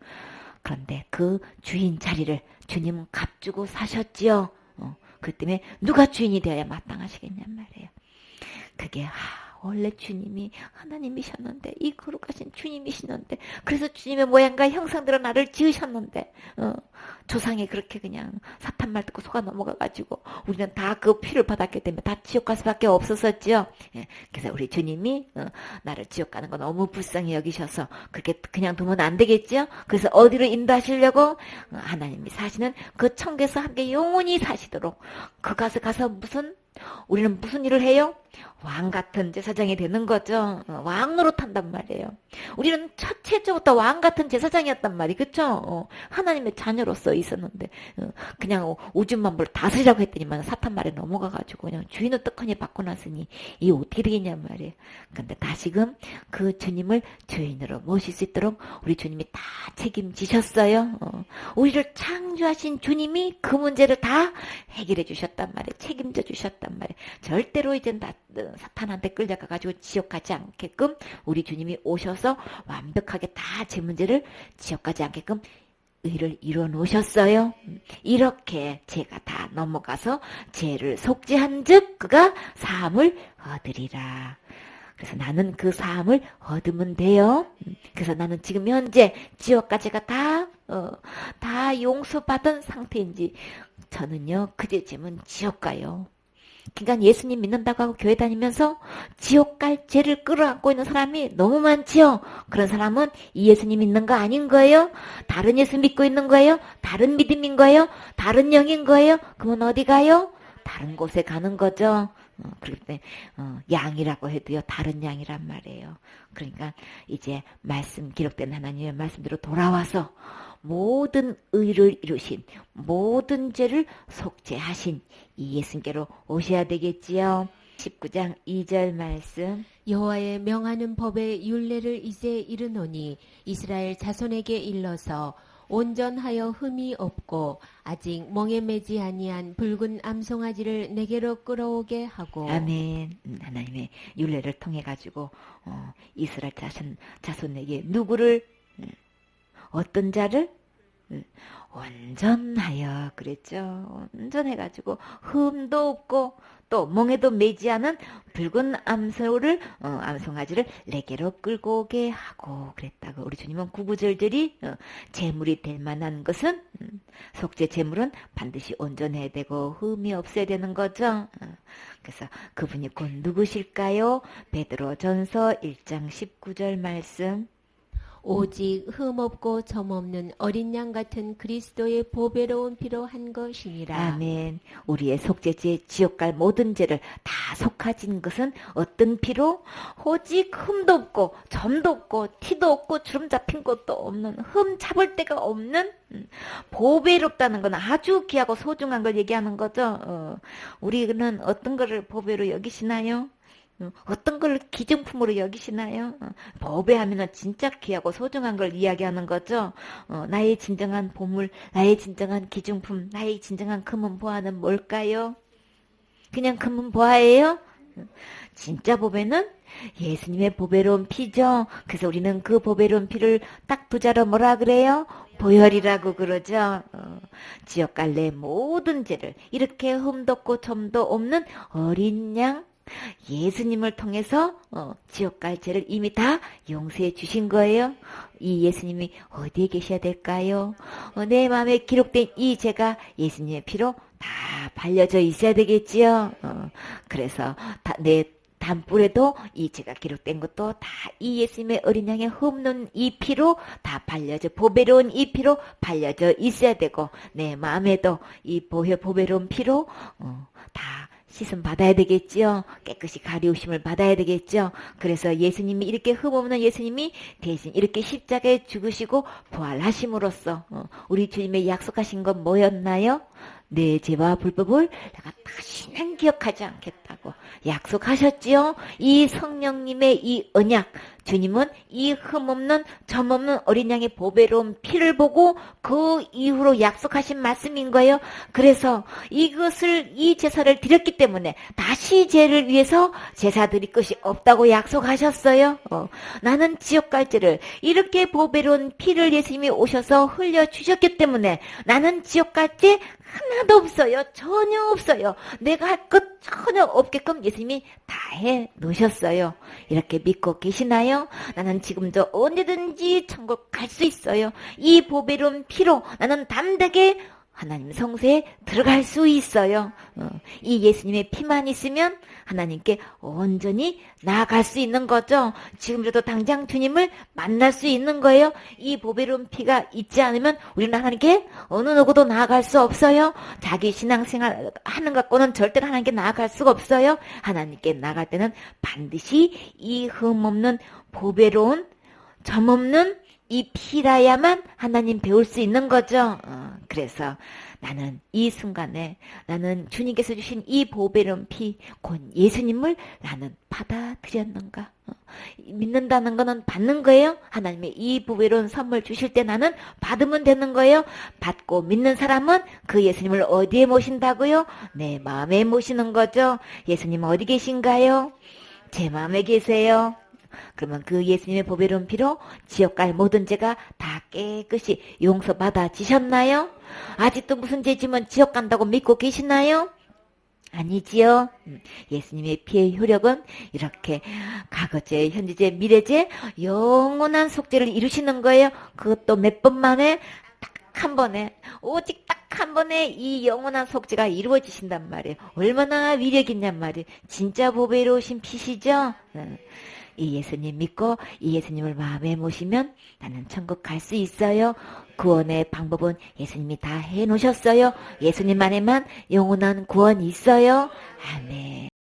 [SPEAKER 1] 그런데 그 주인 자리를 주님은 값주고 사셨지요. 그 때문에 누가 주인이 되어야 마땅하시겠냔 말이에요. 그게 원래 주님이 하나님이셨는데, 이 거룩하신 주님이시는데, 그래서 주님의 모양과 형상대로 나를 지으셨는데, 조상이 그렇게 그냥 사탄 말 듣고 속아 넘어가가지고 우리는 다 그 피를 받았기 때문에 다 지옥 갈 수밖에 없었었죠. 예, 그래서 우리 주님이 나를 지옥 가는 거 너무 불쌍히 여기셔서 그렇게 그냥 두면 안 되겠죠. 그래서 어디로 인도하시려고 하나님이 사시는 그 천국에서 함께 영원히 사시도록 그 가서 우리는 무슨 일을 해요? 왕 같은 제사장이 되는 거죠. 왕 노릇한단 말이에요. 우리는 첫째부터 왕 같은 제사장이었단 말이, 그쵸? 하나님의 자녀로서 있었는데 그냥 오줌 만물 다스리라고 했더니만 사탄 말에 넘어가가지고 그냥 주인을 떡하니 받고 났으니 이 어떻게 되겠냔 말이에요. 근데 다시금 그 주님을 주인으로 모실 수 있도록 우리 주님이 다 책임지셨어요. 우리를 창조하신 주님이 그 문제를 다 해결해 주셨단 말이에요. 책임져 주셨단 말이에요. 절대로 이제 사탄한테 끌려가가지고 지옥 가지 않게끔 우리 주님이 오셔서 완벽하게 다 제 문제를 지옥 가지 않게끔 의를 이루어 놓으셨어요. 이렇게 죄가 다 넘어가서 죄를 속죄한 즉 그가 사함을 얻으리라. 그래서 나는 그 사함을 얻으면 돼요. 그래서 나는 지금 현재 지옥과 죄가 다 용서받은 상태인지 저는요 그제쯤은 지옥 가요. 그러니까 예수님 믿는다고 하고 교회 다니면서 지옥 갈 죄를 끌어안고 있는 사람이 너무 많지요. 그런 사람은 이 예수님 믿는 거 아닌 거예요? 다른 예수 믿고 있는 거예요? 다른 믿음인 거예요? 다른 영인 거예요? 그러면 어디 가요? 다른 곳에 가는 거죠. 그럴 때 양이라고 해도요 다른 양이란 말이에요. 그러니까 이제 말씀 기록된 하나님의 말씀대로 돌아와서 모든 의를 이루신 모든 죄를 속죄하신 이 예수님께로 오셔야 되겠지요. 19장 2절 말씀.
[SPEAKER 2] 여호와의 명하는 법의 율례를 이제 이르노니 이스라엘 자손에게 일러서 온전하여 흠이 없고 아직 멍에 매지 아니한 붉은 암송아지를 내게로 끌어오게 하고.
[SPEAKER 1] 아멘. 하나님의 율례를 통해 가지고 이스라엘 자손에게 누구를 어떤 자를 온전하여 그랬죠. 온전해가지고 흠도 없고 또 멍에도 매지 않은 붉은 암송아지를 내게로 끌고 오게 하고 그랬다고. 우리 주님은 구구절절히 제물이 될 만한 것은 속죄 제물은 반드시 온전해야 되고 흠이 없어야 되는 거죠. 그래서 그분이 곧 누구실까요? 베드로전서 1장 19절 말씀.
[SPEAKER 2] 오직 흠없고 점없는 어린 양 같은 그리스도의 보배로운 피로 한 것이니라.
[SPEAKER 1] 아멘. 우리의 속죄죄 지옥 갈 모든 죄를 다 속하진 것은 어떤 피로? 오직 흠도 없고 점도 없고 티도 없고 주름 잡힌 것도 없는 흠 잡을 데가 없는 보배롭다는 건 아주 귀하고 소중한 걸 얘기하는 거죠. 우리는 어떤 거를 보배로 여기시나요? 어떤 걸 기증품으로 여기시나요? 보배하면 진짜 귀하고 소중한 걸 이야기하는 거죠. 나의 진정한 보물, 나의 진정한 기증품, 나의 진정한 금은 보화는 뭘까요? 그냥 금은 보화예요? 진짜 보배는 예수님의 보배로운 피죠. 그래서 우리는 그 보배로운 피를 딱 부자로 뭐라 그래요? 보혈이라고 그러죠. 지옥 갈 내 모든 죄를 이렇게 흠도 없고 점도 없는 어린 양 예수님을 통해서 지옥 갈 죄를 이미 다 용서해 주신 거예요. 이 예수님이 어디에 계셔야 될까요? 내 마음에 기록된 이 죄가 예수님의 피로 다 발려져 있어야 되겠지요. 그래서 내 단뿔에도 이 죄가 기록된 것도 다 이 예수님의 어린 양의 흠없는 이 피로 다 발려져 보배로운 이 피로 발려져 있어야 되고 내 마음에도 이 보배로운 피로 다 씻음 받아야 되겠지요. 깨끗이 가리우심을 받아야 되겠죠. 그래서 예수님이 이렇게 흠없는 예수님이 대신 이렇게 십자가에 죽으시고 부활하심으로써 우리 주님의 약속하신 건 뭐였나요? 내 죄와 불법을 내가 다시는 기억하지 않겠다고 약속하셨지요. 이 성령님의 이 언약, 주님은 이 흠없는 점없는 어린 양의 보배로운 피를 보고 그 이후로 약속하신 말씀인 거예요. 그래서 이 제사를 드렸기 때문에 다시 죄를 위해서 제사 드릴 것이 없다고 약속하셨어요. 나는 지옥 갈 죄를 이렇게 보배로운 피를 예수님이 오셔서 흘려주셨기 때문에 나는 지옥 갈 죄 하나도 없어요. 전혀 없어요. 내가 할 것 전혀 없게끔 예수님이 다 해 놓으셨어요. 이렇게 믿고 계시나요? 나는 지금도 언제든지 천국 갈 수 있어요. 이 보배로운 피로 나는 담대하게 하나님 성소에 들어갈 수 있어요. 이 예수님의 피만 있으면 하나님께 온전히 나아갈 수 있는 거죠. 지금이라도 당장 주님을 만날 수 있는 거예요. 이 보배로운 피가 있지 않으면 우리는 하나님께 어느 누구도 나아갈 수 없어요. 자기 신앙생활 하는 것 갖고는 절대로 하나님께 나아갈 수가 없어요. 하나님께 나아갈 때는 반드시 이 흠없는 보배로운 점없는 이 피라야만 하나님 배울 수 있는 거죠. 그래서 나는 이 순간에 나는 주님께서 주신 이 보배로운 피, 곧 예수님을 나는 받아들였는가? 믿는다는 거는 받는 거예요. 하나님의 이 보배로운 선물 주실 때 나는 받으면 되는 거예요. 받고 믿는 사람은 그 예수님을 어디에 모신다고요? 내 마음에 모시는 거죠. 예수님 어디 계신가요? 제 마음에 계세요. 그러면 그 예수님의 보배로운 피로 지옥 갈 모든 죄가 다 깨끗이 용서받아지셨나요? 아직도 무슨 죄 지면 지옥 간다고 믿고 계시나요? 아니지요. 예수님의 피의 효력은 이렇게 과거죄, 현재죄, 미래죄, 영원한 속죄를 이루시는 거예요. 그것도 몇 번 만에 딱 한 번에, 오직 딱 한 번에 이 영원한 속죄가 이루어지신단 말이에요. 얼마나 위력 있냔 말이에요. 진짜 보배로우신 피시죠? 이 예수님 믿고 이 예수님을 마음에 모시면 나는 천국 갈 수 있어요. 구원의 방법은 예수님이 다 해놓으셨어요. 예수님 안에만 영원한 구원이 있어요. 아멘.